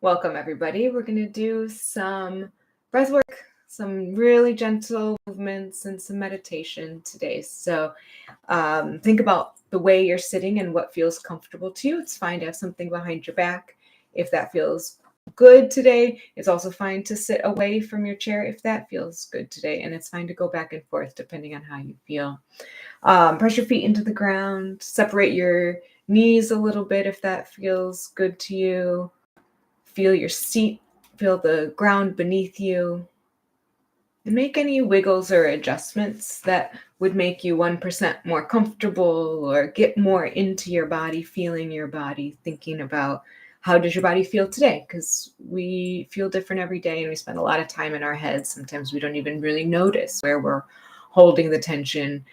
Welcome, everybody. We're going to do some breath work, some really gentle movements, and some meditation today. So think about the way you're sitting and what feels comfortable to you. It's fine to have something behind your back if that feels good today. It's also fine to sit away from your chair if that feels good today. And it's fine to go back and forth depending on how you feel. Press your feet into the ground. Separate your knees a little bit if that feels good to you. Feel your seat, feel the ground beneath you, and make any wiggles or adjustments that would make you 1% more comfortable or get more into your body, feeling your body, thinking about how does your body feel today? Because we feel different every day and we spend a lot of time in our heads. Sometimes we don't even really notice where we're holding the tension.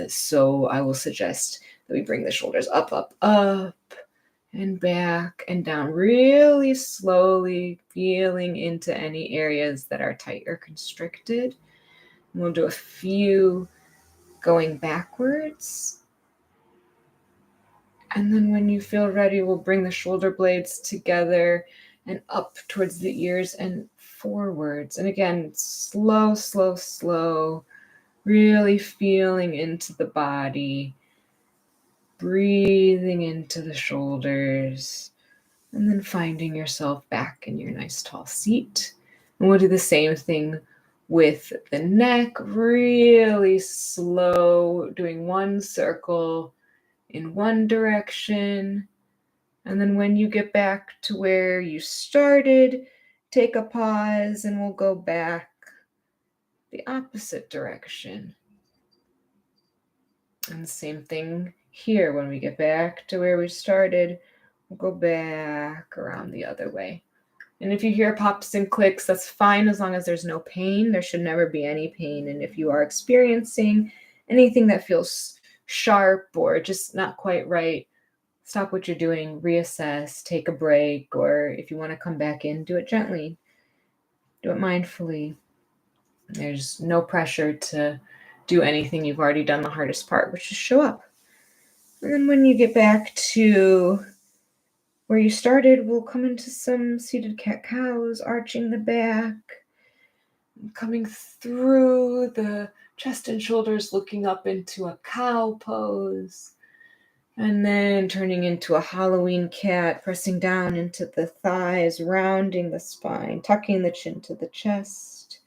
So I will suggest that we bring the shoulders up, up, up, and back and down really slowly, feeling into any areas that are tight or constricted. And we'll do a few going backwards. And then when you feel ready, we'll bring the shoulder blades together and up towards the ears and forwards. And again, slow, slow, slow, really feeling into the body, breathing into the shoulders. And then finding yourself back in your nice tall seat. And we'll do the same thing with the neck, really slow, doing one circle in one direction. And then when you get back to where you started, take a pause and we'll go back the opposite direction. And the same thing here, when we get back to where we started, we'll go back around the other way. And if you hear pops and clicks, that's fine as long as there's no pain. There should never be any pain. And if you are experiencing anything that feels sharp or just not quite right, stop what you're doing, reassess, take a break, or if you want to come back in, do it gently. Do it mindfully. There's no pressure to do anything. You've already done the hardest part, which is show up. And then when you get back to where you started, we'll come into some seated cat-cows, arching the back, coming through the chest and shoulders, looking up into a cow pose, and then turning into a Halloween cat, pressing down into the thighs, rounding the spine, tucking the chin to the chest,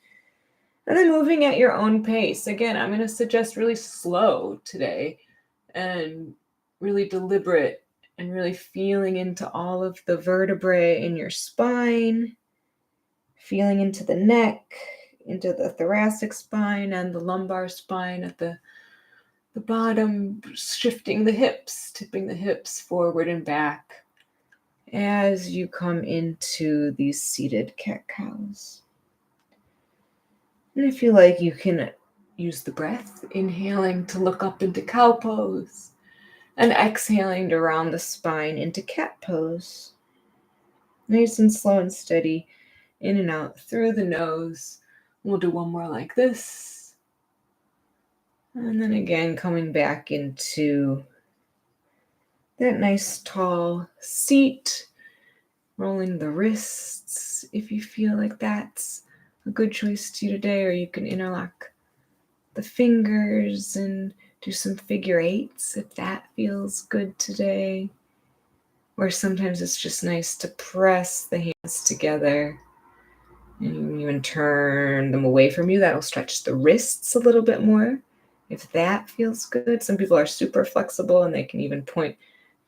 and then moving at your own pace. Again, I'm going to suggest really slow today and really deliberate and really feeling into all of the vertebrae in your spine, feeling into the neck, into the thoracic spine and the lumbar spine at the bottom, shifting the hips, tipping the hips forward and back as you come into these seated cat-cows. And if you like, you can use the breath, inhaling to look up into cow pose and exhaling to round the spine into cat pose. Nice and slow and steady, in and out through the nose. We'll do one more like this. And then again, coming back into that nice tall seat, rolling the wrists if you feel like that's a good choice to you today, or you can interlock the fingers and do some figure eights if that feels good today. Or sometimes it's just nice to press the hands together and you can even turn them away from you. That'll stretch the wrists a little bit more if that feels good. Some people are super flexible and they can even point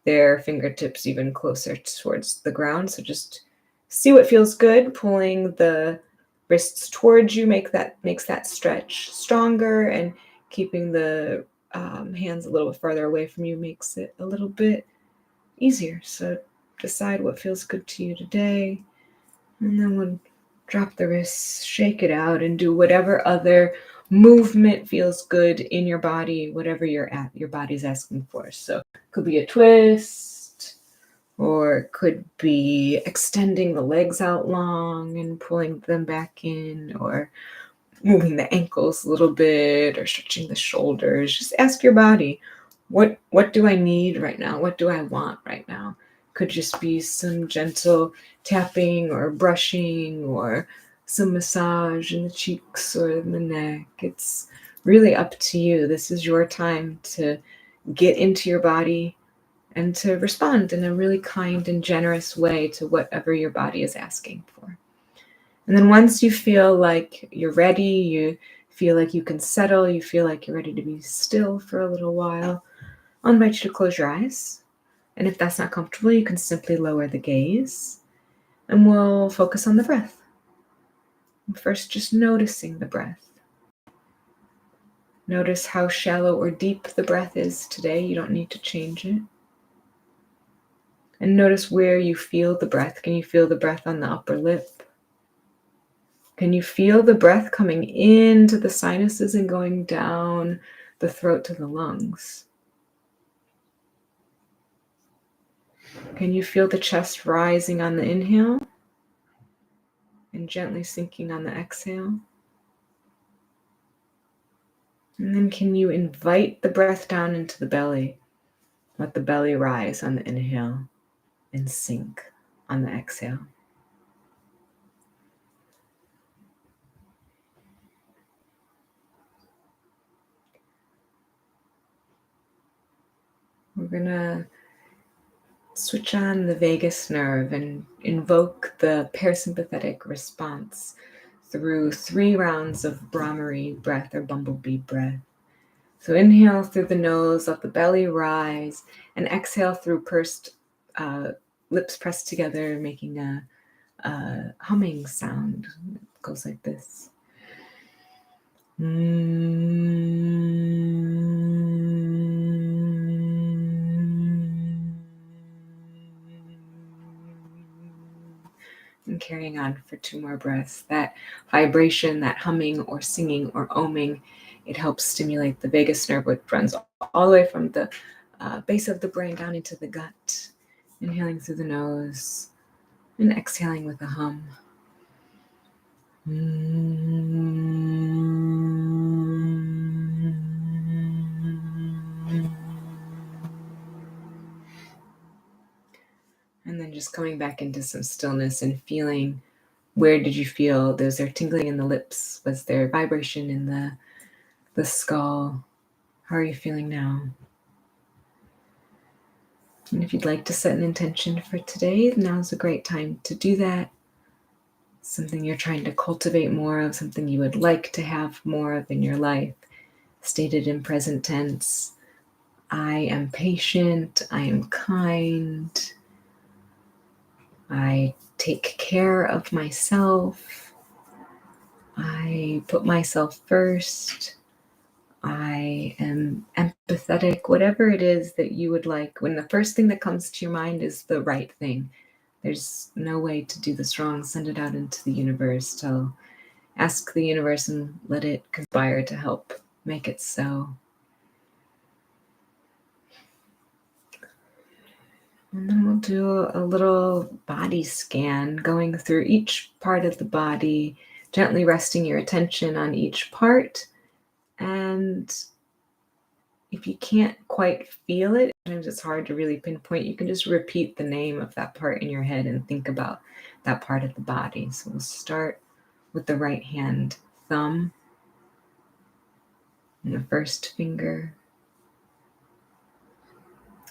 their fingertips even closer towards the ground. So just see what feels good. Pulling the wrists towards you makes that stretch stronger, and keeping the hands a little bit farther away from you makes it a little bit easier. So decide what feels good to you today, and then we'll drop the wrists, shake it out, and do whatever other movement feels good in your body, whatever your body's asking for. So it could be a twist, or it could be extending the legs out long and pulling them back in, or moving the ankles a little bit, or stretching the shoulders. Just ask your body, what do I need right now? What do I want right now? Could just be some gentle tapping or brushing or some massage in the cheeks or in the neck. It's really up to you. This is your time to get into your body and to respond in a really kind and generous way to whatever your body is asking for. And then once you feel like you're ready, you feel like you can settle, you feel like you're ready to be still for a little while, I'll invite you to close your eyes. And if that's not comfortable, you can simply lower the gaze and we'll focus on the breath. First, just noticing the breath. Notice how shallow or deep the breath is today. You don't need to change it. And notice where you feel the breath. Can you feel the breath on the upper lip? Can you feel the breath coming into the sinuses and going down the throat to the lungs? Can you feel the chest rising on the inhale and gently sinking on the exhale? And then can you invite the breath down into the belly? Let the belly rise on the inhale and sink on the exhale. We're going to switch on the vagus nerve and invoke the parasympathetic response through 3 rounds of Brahmari breath or bumblebee breath. So inhale through the nose, let the belly rise, and exhale through pursed lips pressed together, making a humming sound. It goes like this. And carrying on for 2 more breaths. That vibration, that humming or singing or oming, it helps stimulate the vagus nerve, which runs all the way from the base of the brain down into the gut. Inhaling through the nose and exhaling with a hum. And then just coming back into some stillness and feeling, where did you feel? Was there tingling in the lips? Was there vibration in the skull? How are you feeling now? And if you'd like to set an intention for today, now's a great time to do that. Something you're trying to cultivate more of, something you would like to have more of in your life. Stated in present tense. I am patient. I am kind. I take care of myself. I put myself first. I am empathetic. Whatever it is that you would like, when the first thing that comes to your mind is the right thing, there's no way to do this wrong. Send it out into the universe. Ask the universe and let it conspire to help make it so. And then we'll do a little body scan, going through each part of the body, gently resting your attention on each part. And if you can't quite feel it, sometimes it's hard to really pinpoint, you can just repeat the name of that part in your head and think about that part of the body. So we'll start with the right hand thumb and the first finger,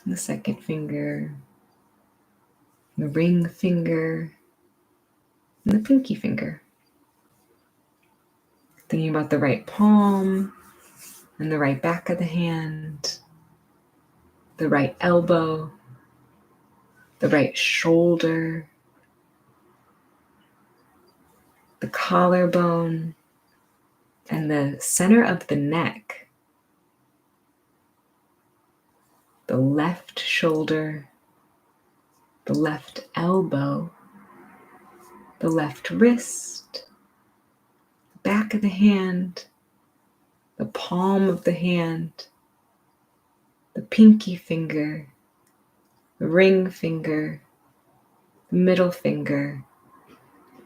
and the second finger, the ring finger, and the pinky finger. Thinking about the right palm and the right back of the hand, the right elbow, the right shoulder, the collarbone, and the center of the neck, the left shoulder, the left elbow, the left wrist, the back of the hand, the palm of the hand, the pinky finger, the ring finger, the middle finger,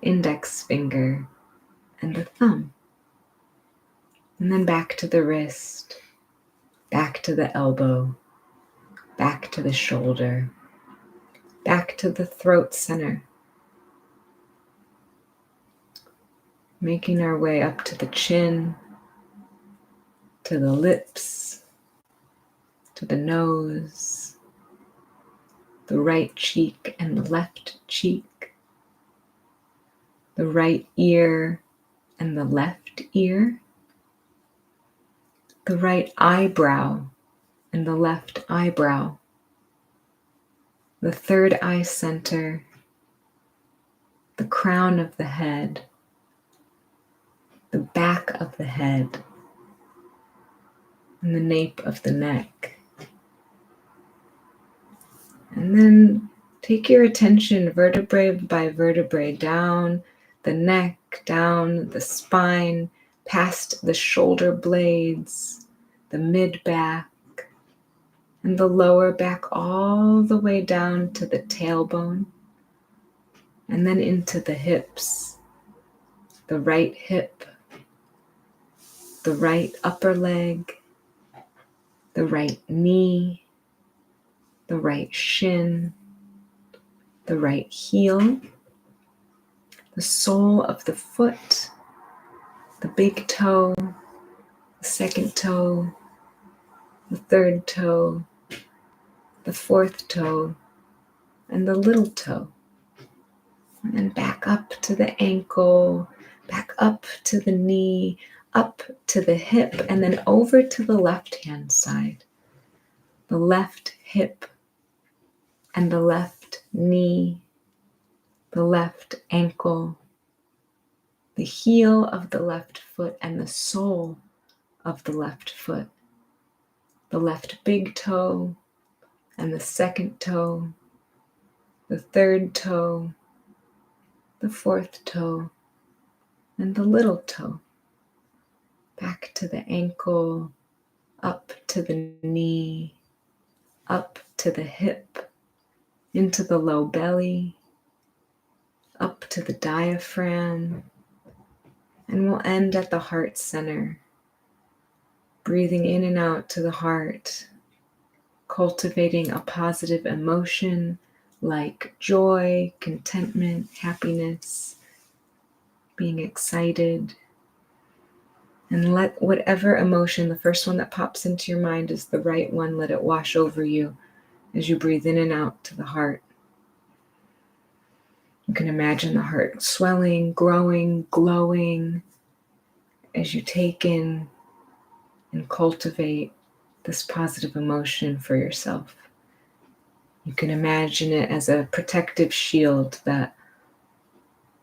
index finger, and the thumb. And then back to the wrist, back to the elbow, back to the shoulder, back to the throat center. Making our way up to the chin, to the lips, to the nose, the right cheek and the left cheek, the right ear and the left ear, the right eyebrow and the left eyebrow, the third eye center, the crown of the head, the back of the head, and the nape of the neck. And then take your attention vertebrae by vertebrae down the neck, down the spine, past the shoulder blades, the mid-back, and the lower back all the way down to the tailbone, and then into the hips, the right hip, the right upper leg, the right knee, the right shin, the right heel, the sole of the foot, the big toe, the second toe, the third toe, the fourth toe, and the little toe. And then back up to the ankle, back up to the knee, up to the hip, and then over to the left-hand side. The left hip and the left knee, the left ankle, the heel of the left foot and the sole of the left foot, the left big toe and the second toe, the third toe, the fourth toe, and the little toe. Back to the ankle, up to the knee, up to the hip, into the low belly, up to the diaphragm, and we'll end at the heart center. Breathing in and out to the heart, cultivating a positive emotion like joy, contentment, happiness, being excited. And let whatever emotion, the first one that pops into your mind is the right one, let it wash over you as you breathe in and out to the heart. You can imagine the heart swelling, growing, glowing as you take in and cultivate this positive emotion for yourself. You can imagine it as a protective shield that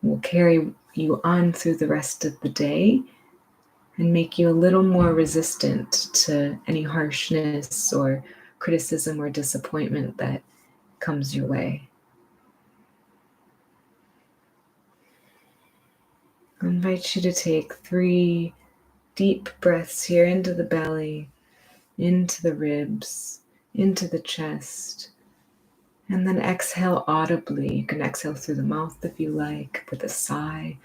will carry you on through the rest of the day and make you a little more resistant to any harshness or criticism or disappointment that comes your way. I invite you to take 3 deep breaths here into the belly, into the ribs, into the chest, and then exhale audibly. You can exhale through the mouth if you like, with a sigh.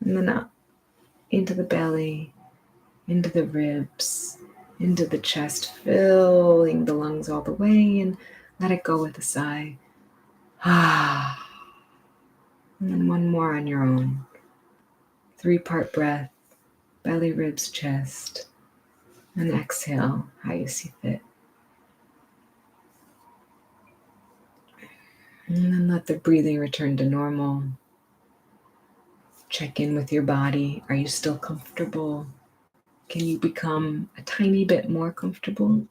And then up into the belly, into the ribs, into the chest, filling the lungs all the way, and let it go with a sigh. And then one more on your own. 3-part breath, belly, ribs, chest, and exhale how you see fit. And then let the breathing return to normal. Check in with your body. Are you still comfortable? Can you become a tiny bit more comfortable?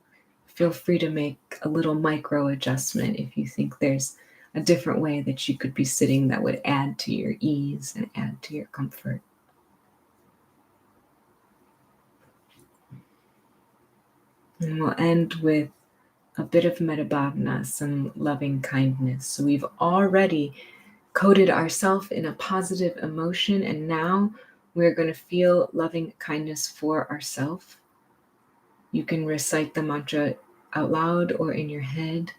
Feel free to make a little micro adjustment if you think there's a different way that you could be sitting that would add to your ease and add to your comfort. And we'll end with a bit of metabhavna, some loving kindness. So we've already coated ourselves in a positive emotion, and now we're going to feel loving kindness for ourselves. You can recite the mantra out loud or in your head.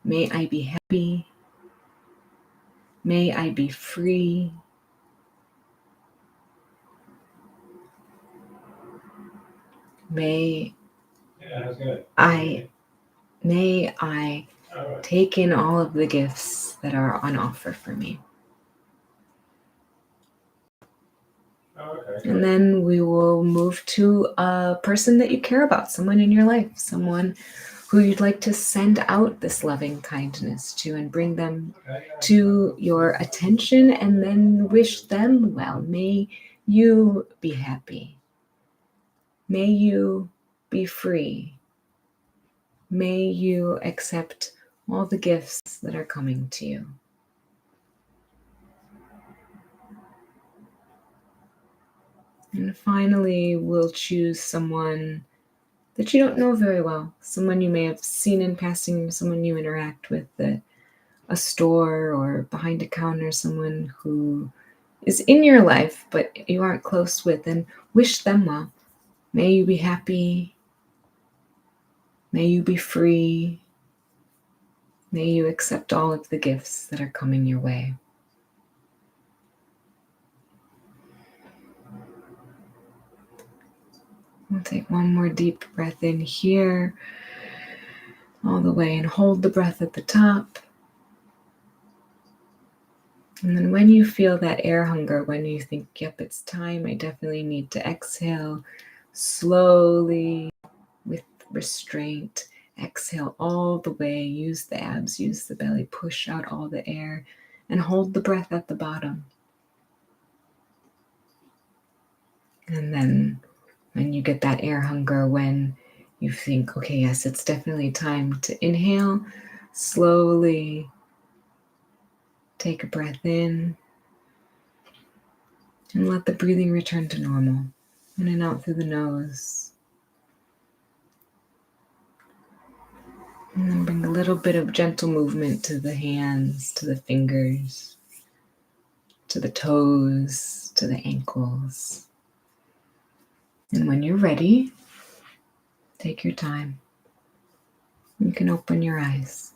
May I be happy. May I be free. May I May I take in all of the gifts that are on offer for me. And then we will move to a person that you care about, someone in your life, someone who you'd like to send out this loving kindness to and bring them to your attention, and then wish them well. May you be happy. May you be free. May you accept all the gifts that are coming to you. And finally, we'll choose someone that you don't know very well, someone you may have seen in passing, someone you interact with at a store or behind a counter, someone who is in your life but you aren't close with, and wish them well. May you be happy. May you be free. May you accept all of the gifts that are coming your way. We'll take one more deep breath in here, all the way, and hold the breath at the top. And then when you feel that air hunger, when you think, yep, it's time, I definitely need to exhale, slowly, with restraint, exhale all the way, use the abs, use the belly, push out all the air, and hold the breath at the bottom. And then when you get that air hunger, when you think, okay, yes, it's definitely time to inhale, slowly take a breath in and let the breathing return to normal. In and out through the nose. And then bring a little bit of gentle movement to the hands, to the fingers, to the toes, to the ankles. And when you're ready, take your time. You can open your eyes.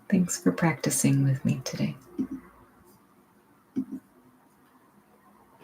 Thanks for practicing with me today.